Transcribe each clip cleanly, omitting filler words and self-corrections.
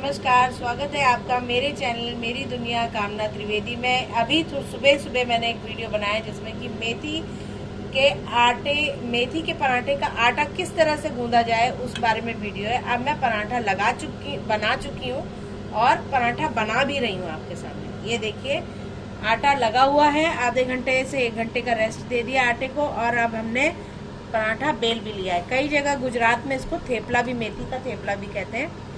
नमस्कार, स्वागत है आपका मेरे चैनल मेरी दुनिया कामना त्रिवेदी में। अभी तो सुबह मैंने एक वीडियो बनाया जिसमें कि मेथी के पराठे का आटा किस तरह से गूंदा जाए उस बारे में वीडियो है। अब मैं पराठा बना चुकी हूँ और पराठा बना भी रही हूँ आपके सामने। ये देखिए, आटा लगा हुआ है। आधे घंटे से 1 घंटे का रेस्ट दे दिया आटे को और अब हमने पराठा बेल भी लिया है। कई जगह गुजरात में इसको थेपला भी, मेथी का थेपला भी कहते हैं।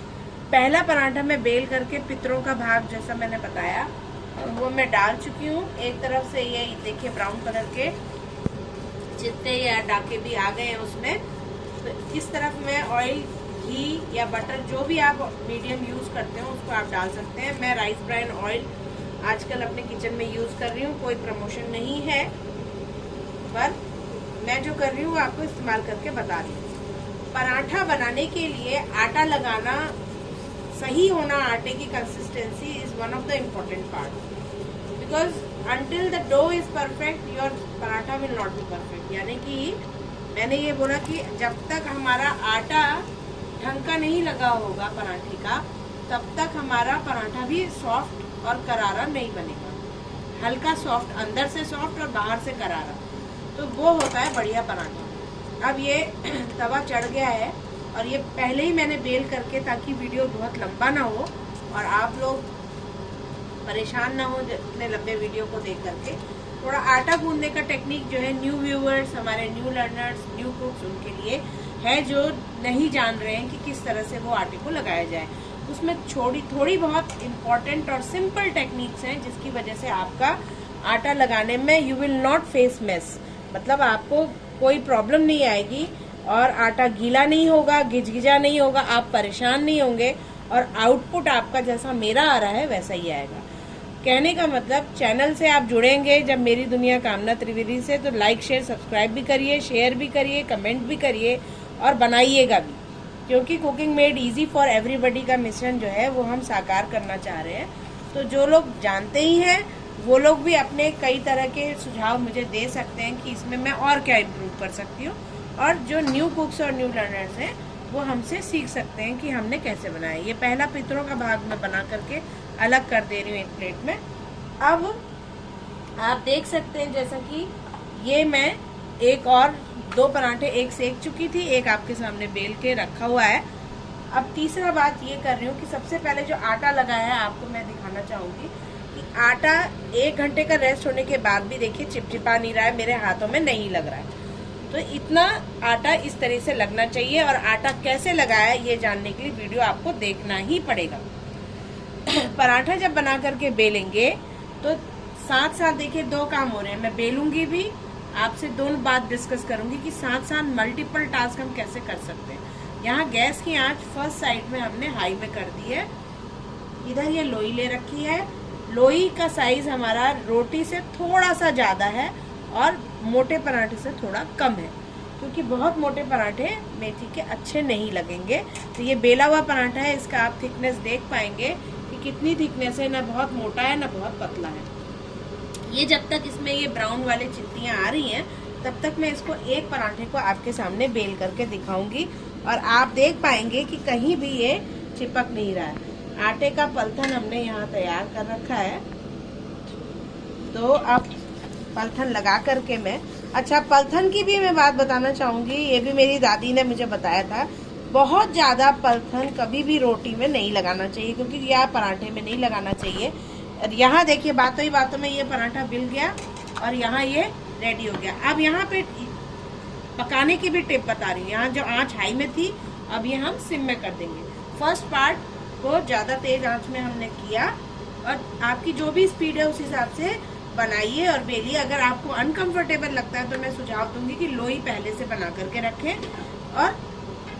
पहला पराठा मैं बेल करके पितरों का भाग जैसा मैंने बताया वो मैं डाल चुकी हूँ। एक तरफ से ये देखिए ब्राउन कलर के जितने या डाके भी आ गए हैं उसमें। तो इस तरफ मैं ऑयल, घी या बटर जो भी आप मीडियम यूज करते हो उसको आप डाल सकते हैं। मैं राइस ब्राइन ऑयल आजकल अपने किचन में यूज कर रही हूँ। कोई प्रमोशन नहीं है, पर मैं जो कर रही हूँ आपको इस्तेमाल करके बता रही हूँ। पराठा बनाने के लिए आटा लगाना, सही होना आटे की consistency is one of the important part, because until the dough is perfect your paratha will not be perfect. यानी कि मैंने ये बोला कि जब तक हमारा आटा ढंग का नहीं लगा होगा पराठे का, तब तक हमारा पराठा भी सॉफ्ट और करारा नहीं बनेगा। हल्का सॉफ्ट, अंदर से सॉफ्ट और बाहर से करारा, तो वो होता है बढ़िया पराठा। अब ये तवा चढ़ गया है और ये पहले ही मैंने बेल करके, ताकि वीडियो बहुत लंबा ना हो और आप लोग परेशान ना हो इतने लंबे वीडियो को देख करके। थोड़ा आटा गूंदने का टेक्निक जो है न्यू व्यूअर्स, हमारे न्यू लर्नर्स, न्यू कुक्स, उनके लिए है जो नहीं जान रहे हैं कि किस तरह से वो आटे को लगाया जाए। उसमें थोड़ी बहुत इम्पोर्टेंट और सिंपल टेक्निक्स हैं जिसकी वजह से आपका आटा लगाने में you will not face mess, मतलब आपको कोई प्रॉब्लम नहीं आएगी और आटा गीला नहीं होगा, गिजगिजा नहीं होगा, आप परेशान नहीं होंगे और आउटपुट आपका जैसा मेरा आ रहा है वैसा ही आएगा। कहने का मतलब, चैनल से आप जुड़ेंगे जब मेरी दुनिया कामना त्रिवेदी से, तो लाइक शेयर सब्सक्राइब भी करिए, शेयर भी करिए, कमेंट भी करिए और बनाइएगा भी, क्योंकि cooking made easy for everybody का मिशन जो है वो हम साकार करना चाह रहे हैं। तो जो लोग जानते ही हैं वो लोग भी अपने कई तरह के सुझाव मुझे दे सकते हैं कि इसमें मैं और क्या इम्प्रूव कर सकती हूँ, और जो न्यू कुक्स और न्यू लर्नर्स हैं वो हमसे सीख सकते हैं कि हमने कैसे बनाया। ये पहला पितरों का भाग मैं बना करके अलग कर दे रही हूँ एक प्लेट में। अब आप देख सकते हैं जैसा कि ये मैं एक और 2 पराठे एक सेक चुकी थी, एक आपके सामने बेल के रखा हुआ है। अब तीसरा बात ये कर रही हूँ कि सबसे पहले जो आटा लगाया है आपको मैं दिखाना चाहूंगी कि आटा 1 घंटे का रेस्ट होने के बाद भी देखिए चिपचिपा नहीं रहा है, मेरे हाथों में नहीं लग रहा है। तो इतना आटा इस तरह से लगना चाहिए, और आटा कैसे लगाया है ये जानने के लिए वीडियो आपको देखना ही पड़ेगा। पराठा जब बना करके बेलेंगे तो साथ साथ देखिए 2 काम हो रहे हैं। मैं बेलूंगी भी, आपसे 2 बात डिस्कस करूंगी कि साथ साथ मल्टीपल टास्क हम कैसे कर सकते हैं। यहाँ गैस की आंच फर्स्ट साइड में हमने हाई में कर दी है। इधर ये लोई ले रखी है। लोई का साइज हमारा रोटी से थोड़ा सा ज्यादा है और मोटे पराठे से थोड़ा कम है, क्योंकि बहुत मोटे पराठे मेथी के अच्छे नहीं लगेंगे। तो ये बेला हुआ पराठा है, इसका आप थिकनेस देख पाएंगे कि कितनी थिकनेस है, ना बहुत मोटा है ना बहुत पतला है। ये जब तक इसमें ये ब्राउन वाली चित्तियाँ आ रही हैं तब तक मैं इसको एक पराठे को आपके सामने बेल करके दिखाऊंगी और आप देख पाएंगे कि कहीं भी ये चिपक नहीं रहा है। आटे का पलथन हमने यहाँ तैयार कर रखा है, तो अब पलथन लगा करके मैं, अच्छा पलथन की भी मैं बात बताना चाहूंगी, ये भी मेरी दादी ने मुझे बताया था। बहुत ज्यादा पलथन कभी भी रोटी में नहीं लगाना चाहिए, क्योंकि या पराठे में नहीं लगाना चाहिए। और यहाँ देखिए बातों ही बातों में ये पराठा बिल गया और यहाँ ये रेडी हो गया। अब यहाँ पे पकाने की भी टिप बता रही हूँ। यहाँ जो आँच हाई में थी, अब ये हम सिम में कर देंगे। फर्स्ट पार्ट को ज्यादा तेज आँच में हमने किया, और आपकी जो भी स्पीड है उस हिसाब से बनाइए और बेलिए। अगर आपको अनकंफर्टेबल लगता है तो मैं सुझाव दूंगी कि लोई पहले से बना करके रखें, और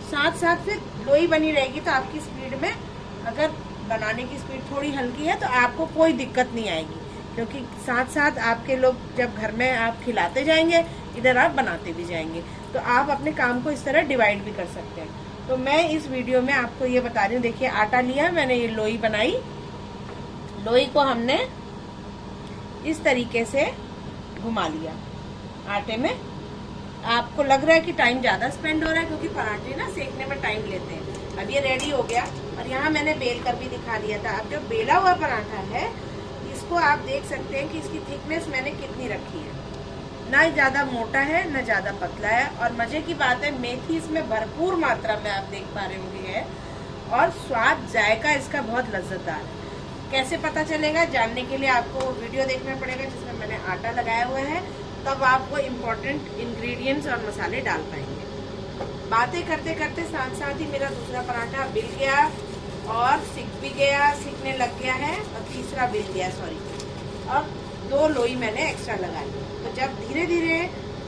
साथ साथ फिर लोई बनी रहेगी तो आपकी स्पीड में, अगर बनाने की स्पीड थोड़ी हल्की है तो आपको कोई दिक्कत नहीं आएगी, क्योंकि साथ साथ आपके लोग जब घर में आप खिलाते जाएंगे, इधर आप बनाते भी जाएंगे, तो आप अपने काम को इस तरह डिवाइड भी कर सकते हैं। तो मैं इस वीडियो में आपको ये बता रही हूँ। देखिए आटा लिया मैंने, ये लोई बनाई। लोई को हमने इस तरीके से घुमा लिया आटे में। आपको लग रहा है कि टाइम ज्यादा स्पेंड हो रहा है, क्योंकि पराठे ना सेकने में टाइम लेते हैं। अब ये रेडी हो गया। और यहाँ मैंने बेल कर भी दिखा दिया था। अब जो बेला हुआ पराठा है, इसको आप देख सकते हैं कि इसकी थिकनेस मैंने कितनी रखी है, ना ज़्यादा मोटा है ना ज़्यादा पतला है। और मज़े की बात है, मेथी इसमें भरपूर मात्रा में आप देख पा रहे होंगे है, और स्वाद जायका इसका बहुत लज्जतदार है। कैसे पता चलेगा, जानने के लिए आपको वीडियो देखना पड़ेगा जिसमें मैंने आटा लगाया हुआ है, तब आप वो इम्पोर्टेंट इंग्रेडिएंट्स और मसाले डाल पाएंगे। बातें करते करते साथ साथ ही मेरा दूसरा पराठा बिल गया और सिक भी गया, सिकने लग गया है, और तीसरा बिल गया, सॉरी, और 2 लोई मैंने एक्स्ट्रा लगा ली। तो जब धीरे धीरे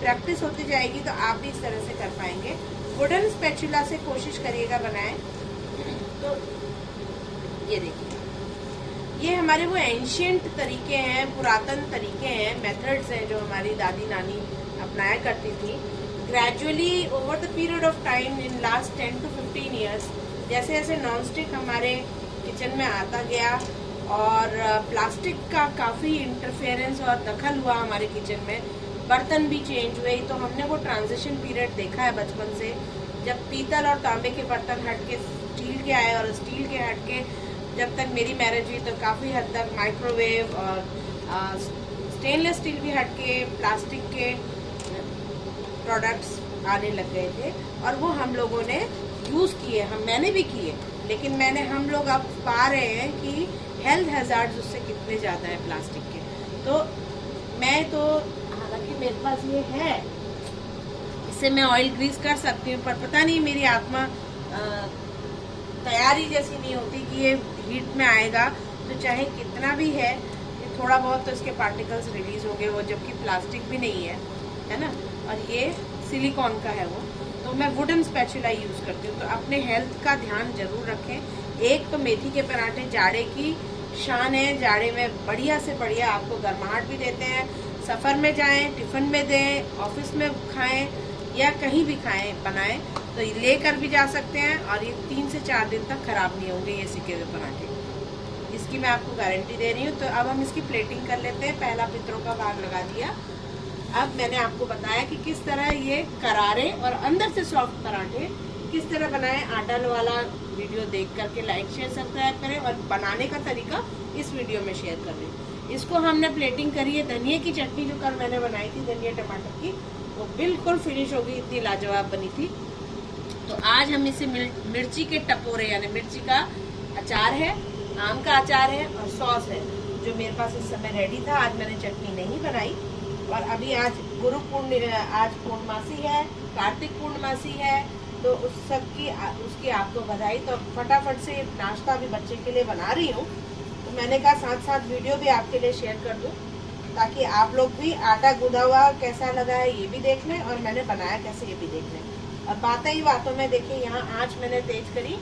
प्रैक्टिस होती जाएगी तो आप भी इस तरह से कर पाएंगे। वुडन स्पैचुला से कोशिश करिएगा बनाएं। तो ये देखिए, ये हमारे वो एंशियंट तरीके हैं, पुरातन तरीके हैं, मेथड्स हैं जो हमारी दादी नानी अपनाया करती थी। Gradually over the period of time in last 10 to 15 years जैसे जैसे नॉन स्टिक हमारे किचन में आता गया और प्लास्टिक का काफ़ी इंटरफेरेंस और दखल हुआ हमारे किचन में, बर्तन भी चेंज हुए, तो हमने वो ट्रांजिशन पीरियड देखा है बचपन से, जब पीतल और तांबे के बर्तन हट के स्टील के आए, और स्टील के हट के जब तक मेरी मैरिज हुई तो काफ़ी हद तक माइक्रोवेव और स्टेनलेस स्टील भी हट के प्लास्टिक के प्रोडक्ट्स आने लग गए थे, और वो हम लोगों ने यूज़ किए, मैंने भी किए, लेकिन हम लोग अब पा रहे हैं कि हेल्थ हैजार्ड्स उससे कितने ज़्यादा है प्लास्टिक के। तो मैं तो, हालांकि मेरे पास ये है, इससे मैं ऑयल ग्रीस कर सकती हूँ, पर पता नहीं मेरी आत्मा तैयारी जैसी नहीं होती कि ये हीट में आएगा, तो चाहे कितना भी है, ये थोड़ा बहुत तो इसके पार्टिकल्स रिलीज हो गए, वो जबकि प्लास्टिक भी नहीं है ना, और ये सिलिकॉन का है वो। तो मैं वुडन स्पैचुला यूज़ करती हूँ। तो अपने हेल्थ का ध्यान जरूर रखें। एक तो मेथी के पराठे जाड़े की शान है, जाड़े में बढ़िया से बढ़िया आपको गर्माहट भी देते हैं। सफ़र में जाएं, टिफ़िन में दें, ऑफिस में खाएं या कहीं भी खाएं, बनाएं तो लेकर भी जा सकते हैं, और ये 3 से 4 दिन तक खराब नहीं होंगे ये सिके हुए पराठे, इसकी मैं आपको गारंटी दे रही हूँ। तो अब हम इसकी प्लेटिंग कर लेते हैं। पहला पित्रों का भाग लगा दिया। अब मैंने आपको बताया कि किस तरह ये करारे और अंदर से सॉफ्ट पराठे किस तरह बनाएं। आटा वाला वीडियो देख करके लाइक शेयर सब्सक्राइब करें, और बनाने का तरीका इस वीडियो में शेयर कर दें। इसको हमने प्लेटिंग करी है। धनिया की चटनी जो कल मैंने बनाई थी धनिया टमाटर की, वो बिल्कुल फिनिश हो गई, इतनी लाजवाब बनी थी। तो आज हम इसे मिर्ची के टपोरे, यानी मिर्ची का अचार है, आम का अचार है और सॉस है जो मेरे पास इस समय रेडी था। आज मैंने चटनी नहीं बनाई। और अभी आज आज पूर्णमासी है, कार्तिक पूर्णमासी है, तो उसकी आपको बधाई। तो फटाफट से नाश्ता भी बच्चे के लिए बना रही हूँ, तो मैंने कहा साथ साथ वीडियो भी आपके लिए शेयर कर दूँ, ताकि आप लोग भी आटा गूंदा हुआ कैसा लगा है ये भी देख लें, और मैंने बनाया कैसे ये भी देख लें। और बातें ही बातों में देखिए, यहाँ आँच मैंने तेज करी,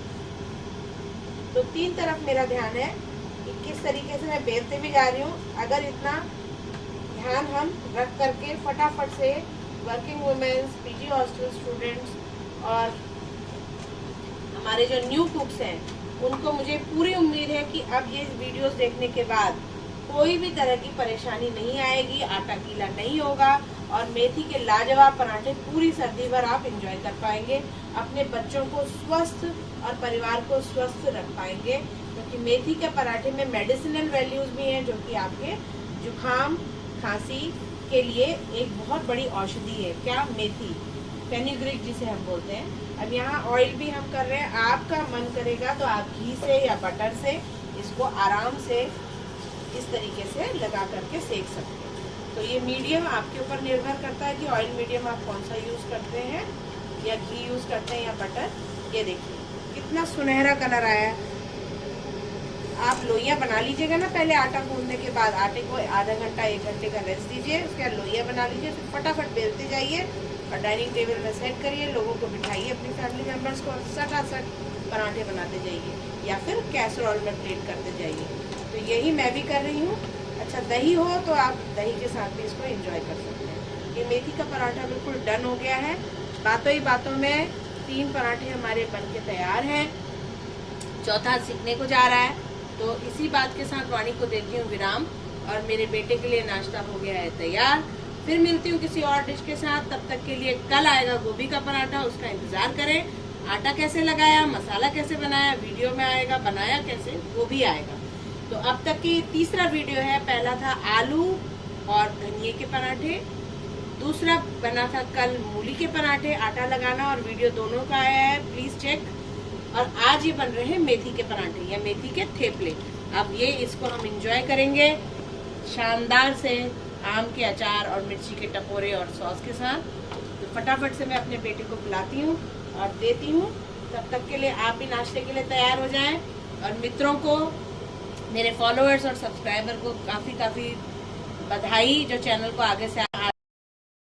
तो 3 तरफ मेरा ध्यान है कि किस तरीके से मैं बेलते भी जा रही हूँ। अगर इतना ध्यान हम रख करके फटाफट से working womens, PG hostel students और हमारे जो न्यू कुक्स हैं, उनको मुझे पूरी उम्मीद है कि अब ये वीडियोस देखने के बाद कोई भी तरह की परेशानी नहीं आएगी, आटा गीला नहीं होगा, और मेथी के लाजवाब पराठे पूरी सर्दी भर आप एंजॉय कर पाएंगे। अपने बच्चों को स्वस्थ और परिवार को स्वस्थ रख पाएंगे, क्योंकि मेथी के पराठे में मेडिसिनल वैल्यूज भी हैं, जो कि आपके जुखाम खांसी के लिए एक बहुत बड़ी औषधि है। क्या? मेथी, फेनुग्रीक जिसे हम बोलते हैं। अब यहाँ ऑयल भी हम कर रहे हैं। आपका मन करेगा तो आप घी से या बटर से इसको आराम से इस तरीके से लगा करके सेक सकते हैं। तो ये मीडियम आपके ऊपर निर्भर करता है कि ऑयल मीडियम आप कौन सा यूज़ करते हैं, या घी यूज़ करते हैं या बटर। ये देखिए कितना सुनहरा कलर आया है। आप लोइयाँ बना लीजिएगा ना, पहले आटा गूंदने के बाद आटे को आधा घंटा 1 घंटे का रेस्ट दीजिए, उसके बाद लोइयाँ बना लीजिए, फिर फटाफट बेलते जाइए और डाइनिंग टेबल में सेट करिए, लोगों को बिठाइए, अपनी फैमिली मेम्बर्स को सटासट पराठे बनाते जाइए, या फिर कैसरोल में प्लेट करते जाइए। तो यही मैं भी कर रही हूँ। अच्छा, दही हो तो आप दही के साथ भी इसको एंजॉय कर सकते हैं। ये मेथी का पराठा बिल्कुल डन हो गया है। बातों ही बातों में 3 पराठे हमारे बन के तैयार हैं, चौथा सीखने को जा रहा है। तो इसी बात के साथ वाणी को देती हूँ विराम, और मेरे बेटे के लिए नाश्ता हो गया है तैयार। फिर मिलती हूँ किसी और डिश के साथ। तब तक के लिए कल आएगा गोभी का पराठा, उसका इंतजार करें। आटा कैसे लगाया, मसाला कैसे बनाया, वीडियो में आएगा, बनाया कैसे वो भी आएगा। तो अब तक की तीसरा वीडियो है। पहला था आलू और धनिये के पराठे, दूसरा बना था कल मूली के पराठे, आटा लगाना और वीडियो दोनों का आया है, प्लीज चेक। और आज ये बन रहे हैं मेथी के पराठे या मेथी के थेपले। अब ये इसको हम इंजॉय करेंगे शानदार से आम के अचार और मिर्ची के टपोरे और सॉस के साथ। तो फटाफट से मैं अपने बेटे को बुलाती हूँ और देती हूँ। तब तक के लिए आप भी नाश्ते के लिए तैयार हो जाएं। और मित्रों को, मेरे फॉलोअर्स और सब्सक्राइबर को काफ़ी बधाई जो चैनल को आगे से